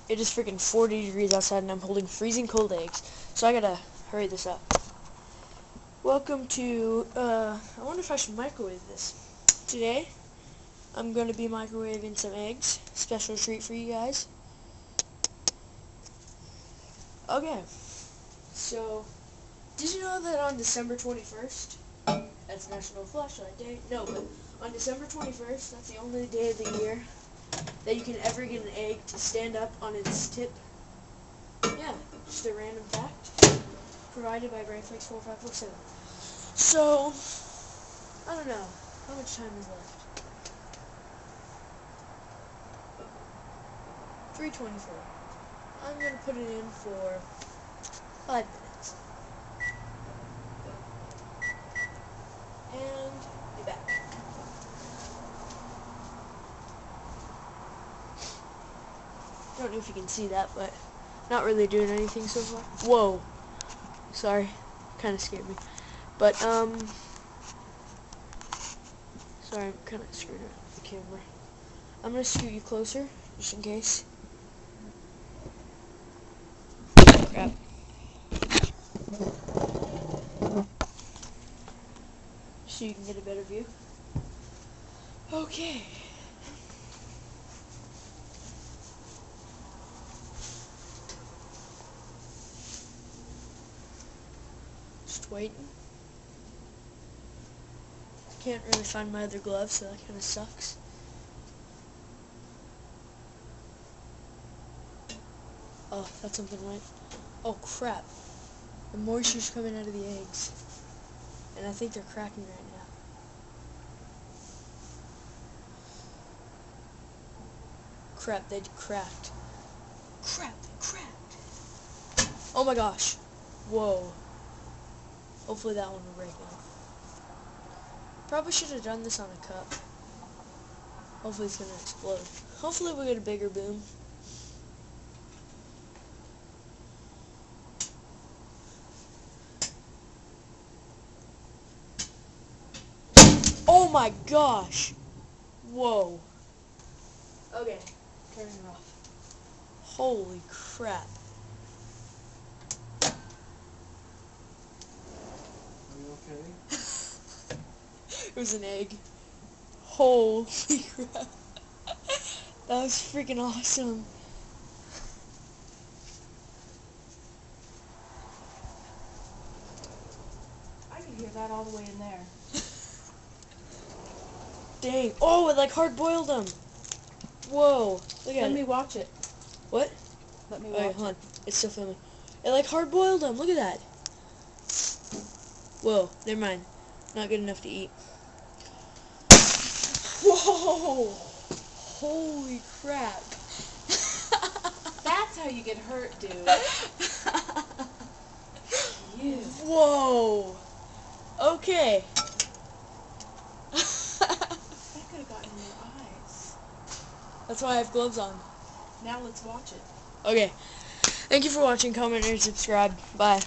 It is freaking 40 degrees outside and I'm holding freezing cold eggs. So I gotta hurry this up. Welcome to, I wonder if I should microwave this. Today, I'm gonna be microwaving some eggs. Special treat for you guys. Okay. So, did you know that on December 21st, that's National Flashlight Day? No, but on December 21st, that's the only day of the year that you can ever get an egg to stand up on its tip. Yeah, just a random fact provided by BrainFlix4547. So, I don't know. How much time is left? 3:24. I'm going to put it in for 5 minutes. And be back. I don't know if you can see that, but not really doing anything so far. Whoa. Sorry. Kind of scared me. But, sorry, I'm kind of screwed up with the camera. I'm going to scoot you closer, just in case. Crap. So you can get a better view. Okay. Just waiting. Can't really find my other glove, so that kind of sucks. Oh, that's something right. Oh crap. The moisture's coming out of the eggs. And I think they're cracking right now. Crap, they cracked. Crap, they cracked. Oh my gosh. Whoa. Hopefully that one will break now. Probably should have done this on a cup. Hopefully it's going to explode. Hopefully we'll get a bigger boom. Oh my gosh! Whoa. Okay, turning it off. Holy crap. Are you okay? It was an egg. Holy crap. That was freaking awesome. I can hear that all the way in there. Dang. Oh, it like hard-boiled them. Whoa. Look at Let it. me watch it. What? Let me Okay, watch hold on. it. It's still filming. It like hard-boiled them. Look at that. Whoa. Never mind. Not good enough to eat. Whoa. Holy crap. That's how you get hurt, dude. You. Whoa. Okay. That could have gotten in your eyes. That's why I have gloves on. Now let's watch it. Okay. Thank you for watching. Comment and subscribe. Bye.